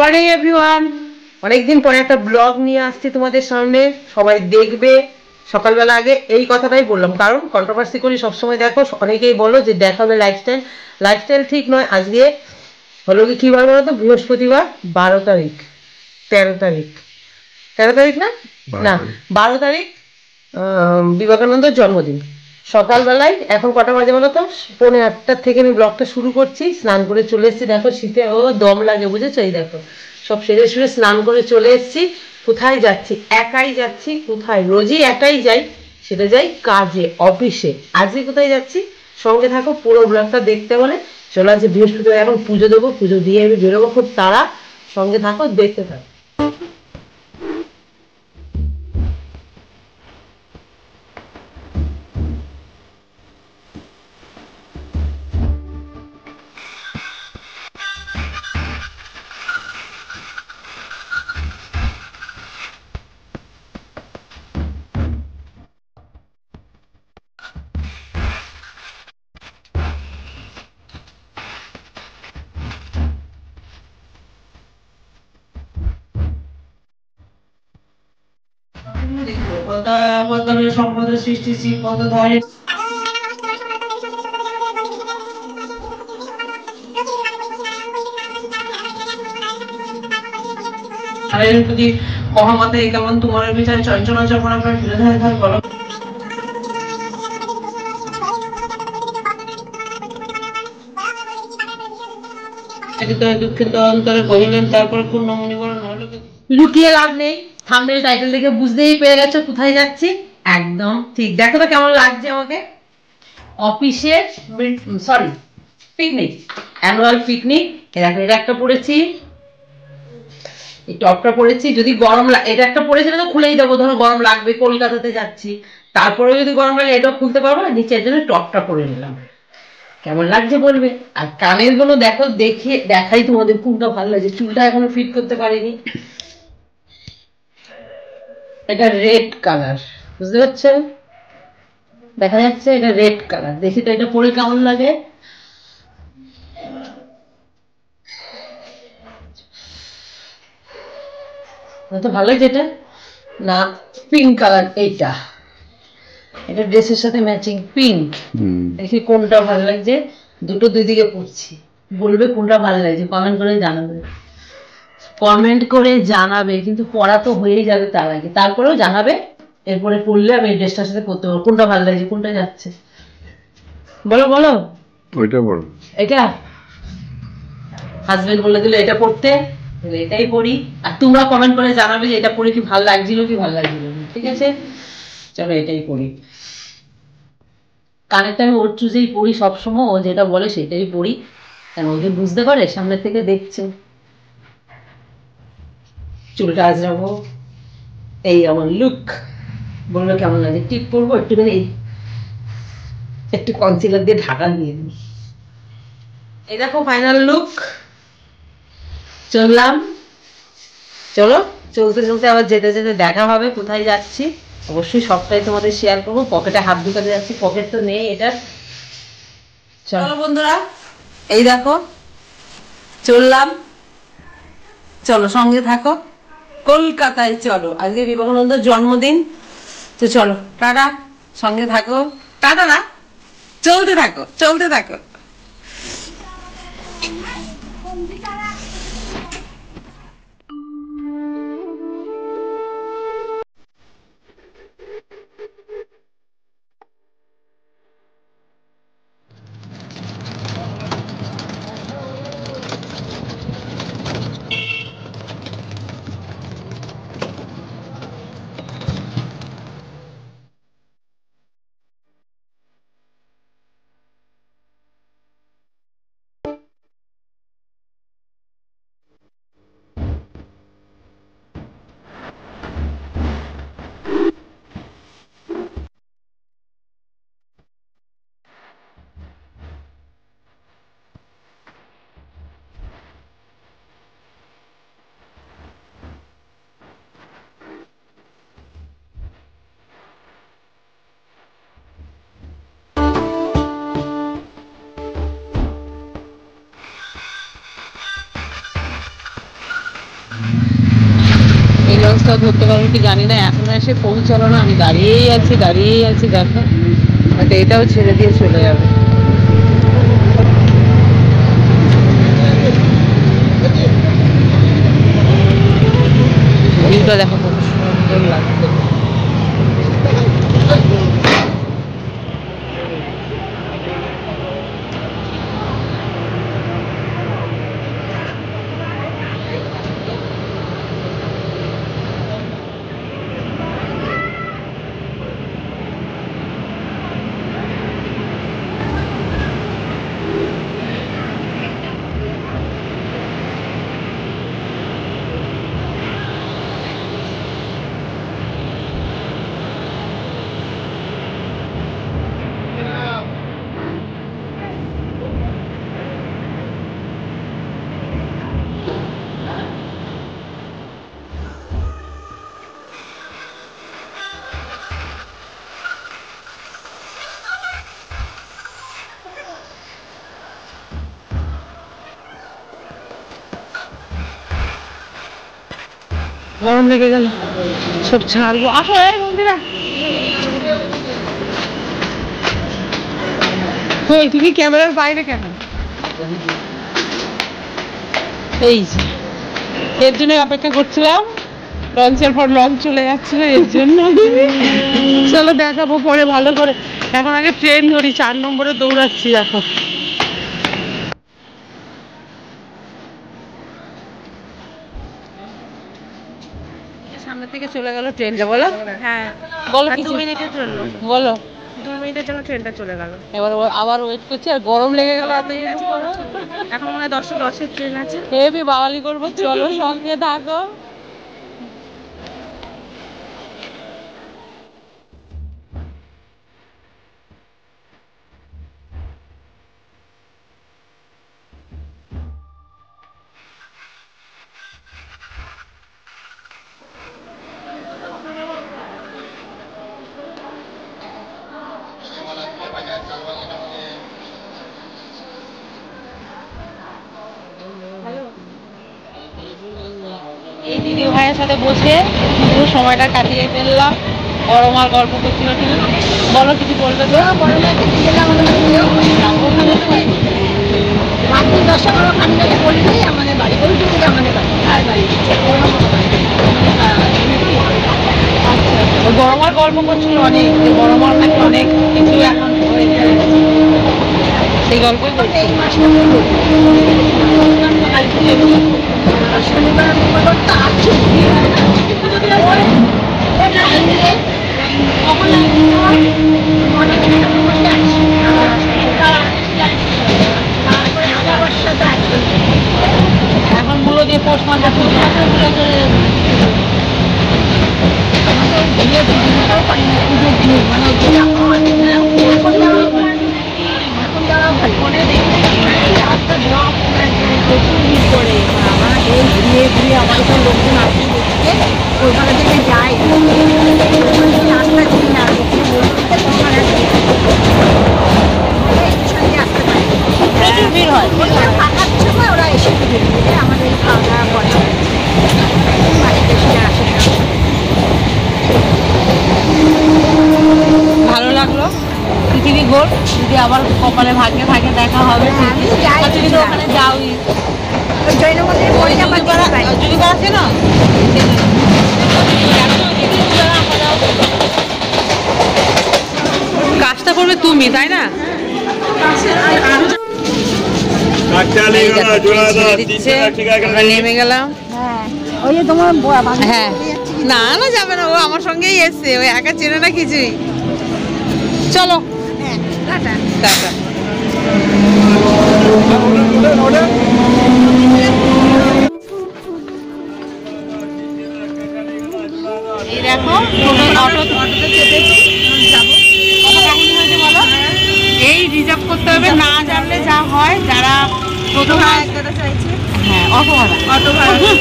Morning everyone, অনেকদিন পরে একটা ব্লগ নিয়ে আসছি তোমাদের সামনে, সবাই দেখবে। সকালবেলা আগে এই কথাটাই বললাম, কারণ কন্ট্রোভার্সি করি সবসময়। দেখো অনেকেই বলো যে দেখাবে লাইফস্টাইল, লাইফস্টাইল ঠিক নয়। আজকে হলো কি বার বলো তো, বৃহস্পতিবার, 12 তারিখ, 13 তারিখ, 13 তারিখ না, না 12 তারিখ, বিবেকানন্দের জন্মদিন। সকালবেলায় এখন কটা বাজে বলো তো, 7:45 থেকে আমি ব্লগটা শুরু করছি। স্নান করে চলে এসেছি, দেখো শীতে ও দম লাগে, বুঝেছো? এই দেখো সব সেরে সুরে স্নান করে চলে এসেছি। কোথায় যাচ্ছি? একাই যাচ্ছি। কোথায়? রোজই একাই যাই, সেটা যাই কাজে, অফিসে। আজকে কোথায় যাচ্ছি? সঙ্গে থাকো, পুরো ব্লগটা দেখতে বলে। চলো, আজকে বৃহস্পতিবার, এখন পুজো দেবো, পুজো দিয়ে আমি বেরোবো, খুব তাড়া। সঙ্গে থাকো, দেখতে থাকো। সম্পদের সৃষ্টি পদধারে প্রতি মহামতে কেমন তোমার বিচার চঞ্চলা যখন আপনার বিরোধায় ধার বলো। দুঃখিত অন্তরে কহিলেন, তারপর পূর্ণমণিবরণ হলো। লুকিয়ে লাভ নেই, থাম্বনেল টাইটেল দেখে বুঝতেই পেরে গেছো কোথায় যাচ্ছি। একদম ঠিক, দেখো তো কেমন লাগছে আমাকে। অফিসের সরি, পিকনিক, অ্যানুয়াল পিকনিক। দেখো এটা একটা পড়েছি, এই টপটা পরেছি। যদি গরম এটা একটা পরেছিল তো খুলেই দেবো, ধরো গরম লাগবে, কলকাতাতে যাচ্ছি। তারপরে যদি গরম লাগে এটাও খুলতে পারবো না, নিচের জন্য টপটা পরে নিলাম। কেমন লাগছে বলবে। আর কানের গুলো দেখো, দেখে দেখাই তোমাদের কোনটা ভালো লাগছে। চুলটা এখনো ফিট করতে পারিনি। এটা রেড কালার, বুঝতে পারছেন? দেখা যাচ্ছে এটা রেড কালার। দেখি তো এটা পরে কেমন লাগে। তো ভালো লাগছে এটা না? পিঙ্ক কালার, এইটা, এটা ড্রেসের সাথে ম্যাচিং পিঙ্ক। দেখি কোনটা ভালো লাগছে। দুটো দুই দিকে পড়ছি, বলবে কোনটা ভালো লাগছে, কমেন্ট করে জানাবে। কমেন্ট করে জানাবে, কিন্তু পড়া তো হয়েই যাবে তার আগে, তারপরেও জানাবে। এরপরে পড়লে আমি এই ড্রেসটার সাথে পড়তে পারবো। কোনটা ভালো লাগছে, কোনটা যাচ্ছে, বলো বলো। ওইটা বলো। এটা হাজবেন্ড বলে দিল এটা পড়তে, এটাই পড়ি। আর তোমরা কমেন্ট করে জানাবে যে এটা পড়ে কি ভালো লাগছিল কি ভালো লাগছিল। ঠিক আছে, চলো এটাই পড়ি। কানেরটা আমি ওর চুজেই পড়ি সবসময়, ও যেটা বলে সেটাই পড়ি, কারণ ওকে বুঝতে পারে, সামনের থেকে দেখছে। চুলটা আজরাবো, এই আমার লুক। বললো কেমন লাগে, টিপ পরবো একটুখানি, একটু কনসিলার দিয়ে ঢাকা দিয়ে দিই। এই দেখো ফাইনাল লুক। চললাম, চলো। চলতে চলতে আবার যেতে যেতে দেখা হবে কোথায় যাচ্ছি। অবশ্যই সবটাই তোমাদের শেয়ার করবো। পকেটে হাত ঢুকাতে যাচ্ছি, পকেট তো নেই এটা। চলো বন্ধুরা, এই দেখো চললাম, চলো সঙ্গে থাকো। কলকাতায় চলো, আজকে বিবেকানন্দের জন্মদিন। তো চলো টাটা, সঙ্গে থাকো। টাটা না, চলতে থাকো, চলতে থাকো। ব্যবস্থা ধরতে পারবো কি জানি না, এখন এসে পৌঁছালো না, আমি দাঁড়িয়েই আছি দেখো, হয়তো এটাও ছেড়ে দিয়ে চলে যাবে। ভিউটা দেখো কত সুন্দর লাগছে। গরম লেগে গেল, সব ছাড়বো। আসো এই বন্ধুরা, তুমি ক্যামেরার বাইরে কেন? এই যে এর জন্য অপেক্ষা করছিলাম, লঞ্চের পর লঞ্চ চলে যাচ্ছিল, এর জন্য। চলো দেখাবো পরে ভালো করে, এখন আগে ট্রেন ধরি, 4 নম্বরে দৌড়াচ্ছি দেখো। সামনে থেকে চলে গেল ট্রেনটা, বলো। হ্যাঁ বলো 2 মিনিটের জন্য, বলো 2 মিনিটের জন্য ট্রেনটা চলে গেল। এবার আবার ওয়েট করছি, আর গরম লেগে গেল। এখন মনে হয় 10:10 ট্রেন আছে। হেবি বাওয়ালি করবো, চলো সঙ্গে থাকো। এই দিদি ভাইয়ের সাথে বসে পুরো সময়টা কাটিয়ে ফেললাম। গরম আর গল্প করছিল, ঠিক বলো, কিছু বলবে তো? গরম আর গল্প করছিল অনেক, গরম আর অনেক কিছু এখন সেই গল্পই করছি। এখন গুলো দিয়ে পোস্ট মারতে আমার তো লোকজন আসে ওইখানে থেকে যাই, রাস্তা চিনি না, প্রচুর ভিড় হয়। ফাঁকার সময় ওরা এসে আমাদের খাওয়া দাওয়া করে, বাড়িতে এসে আসে। ভালো লাগলো পৃথিবী গোল, যদি আবার কপালে ভাগ্যে থাকে দেখা হবে। যদি ওখানে যাওই, যদি আছে না কাজটা করবে তুমি, তাই না? নেমে গেলাম। হ্যাঁ না না যাবে না, ও আমার সঙ্গেই এসছে, ওই একা চেনে না কিছুই। চলো টাটা। এই দেখো অটোতে চেপেছি, যাবো। কত কাহিনী হয়েছে বলো? এই রিজার্ভ করতে হবে, না জানলে যা হয়, যারা টোটো চাইছে, হ্যাঁ অটো ভাড়া,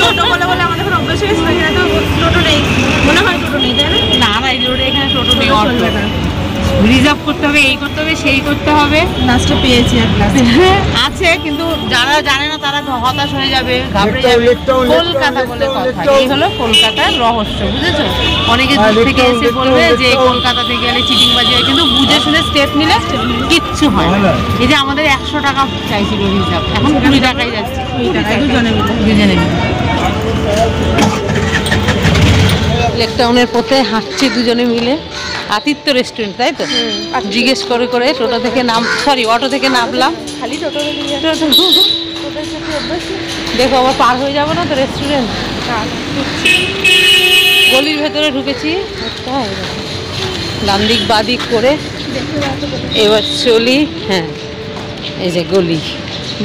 টোটো বলে আমাদের এখন অভ্যাস হয়েছে, এখানে তো টোটো নেই, মনে হয় টোটো নেই, তাই না? না এই রোডে এখানে টোটো নেই, অটো। রিজার্ভ করতে হবে, এই করতে হবে, সেই করতে হবে। লাস্টে পেয়েছি এক গ্লাস। আছে, কিন্তু যারা জানে না তারা হতাশ হয়ে যাবে, ঘাবড়ে যাবে। কলকাতা বলে কথা, এই হলো কলকাতার রহস্য, বুঝেছো? অনেকে দূর থেকে এসে বলবে যে কলকাতাতে গেলে চিটিংবাজি হয়, কিন্তু বুঝে শুনে স্টেপ নিলে কিচ্ছু হয় না। এই যে আমাদের 100 টাকা চাইছিল রিজার্ভ, এখন 20 টাকায় যাচ্ছে। 20 টাকায় দুজনে মিলে। লেক টাউনের পথে হাঁটছি দুজনে মিলে। আতিথ্য রেস্টুরেন্ট, তাই তো? জিজ্ঞেস করে করে টোটো থেকে অটো থেকে নামলাম। খালি টোটো দেখো আবার পার হয়ে যাবো না তো রেস্টুরেন্ট। গলির ভেতরে ঢুকেছি, ডান দিক বাঁ দিক করে এবার চলি। হ্যাঁ, এই যে গলি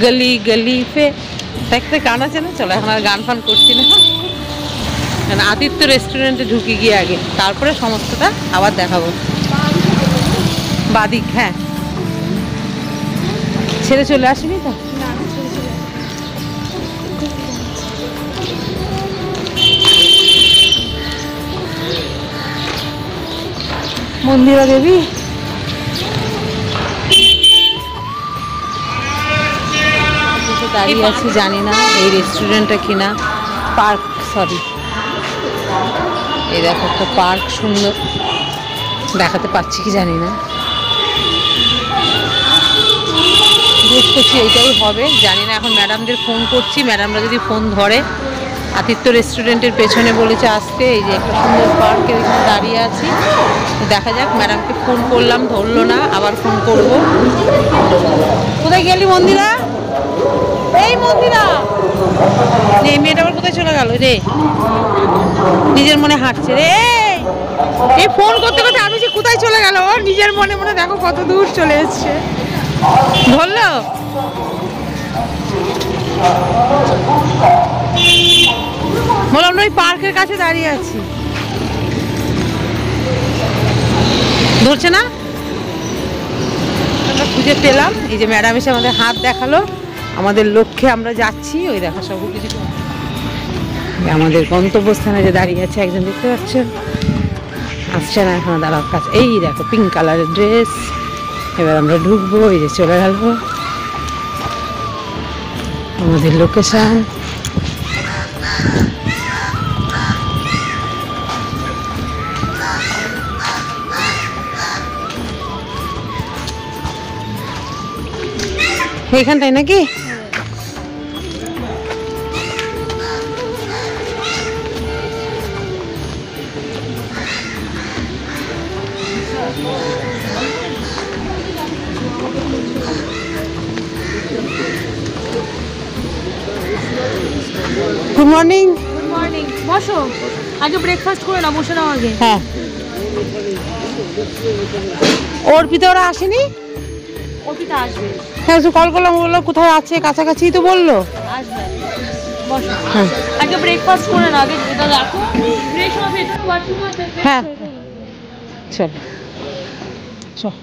গলি গলি ফে দেখতে গান আছে না? চলো এখন আর গান ফান করছি না, আতিথ্য রেস্টুরেন্টে ঢুকে গিয়ে আগে, তারপরে সমস্তটা আবার দেখাবো। বাদিক, হ্যাঁ। ছেড়ে চলে আসবি তো? মন্দিরা দেবী দাঁড়িয়ে আছি, জানি না এই রেস্টুরেন্টটা কিনা। পার্ক, সরি, এই দেখো একটা পার্ক, সুন্দর, দেখাতে পাচ্ছি কি জানি না। গেস করছি এইটাই হবে, জানি না। এখন ম্যাডামদের ফোন করছি, ম্যাডামরা যদি ফোন ধরে। আতিথ্য রেস্টুরেন্টের পেছনে বলেছে আসতে। এই যে একটা সুন্দর পার্কের এখানে দাঁড়িয়ে আছি, দেখা যাক। ম্যাডামকে ফোন করলাম, ধরলো না, আবার ফোন করব। কোথায় গেলি মন্দিরা? এই মন্দিরা, এই মেয়েটা আবার কোথায় চলে গেল রে? নিজের মনে হাঁটছে রে। এই ফোন করতে করতে আমি যে কোথায় চলে গেল, ও নিজের মনে মনে দেখো কত দূর চলে এসছে। ধরলো? বললাম না, ওই পার্কের কাছে দাঁড়িয়ে আছি, ধরছে না। আমরা খুঁজে পেলাম। এই যে ম্যাডাম এসে আমাদের হাত দেখালো, আমাদের লক্ষ্যে আমরা যাচ্ছি। ওই দেখা সব কিছু আমাদের গন্তব্যস্থানে যে দাঁড়িয়ে আছে একজন, দেখতে পাচ্ছ? আসছে না এখন, দাঁড়ার কাছে। এই দেখো পিঙ্ক কালারের ড্রেস। এবার আমরা ঢুকবো। এই যে চলে গেল আমাদের লোকেশন। এইখানটায় নাকি? Good morning. গুড মর্নিং, বসো। আগে ব্রেকফাস্ট করে নাও, বসে নাও আগে। হ্যাঁ, অর্পিতা ওরা আসেনি? অর্পিতা আসবে। হ্যাঁ, কল করলাম, বললো কোথায় আছে, কাছাকাছি তো বললো। আসবে, বসো। হ্যাঁ আগে ব্রেকফাস্ট করে নাও, আগে এটা রাখো। ফ্রেশ হবে, এটা ওয়াশরুম আছে। হ্যাঁ, চল চল।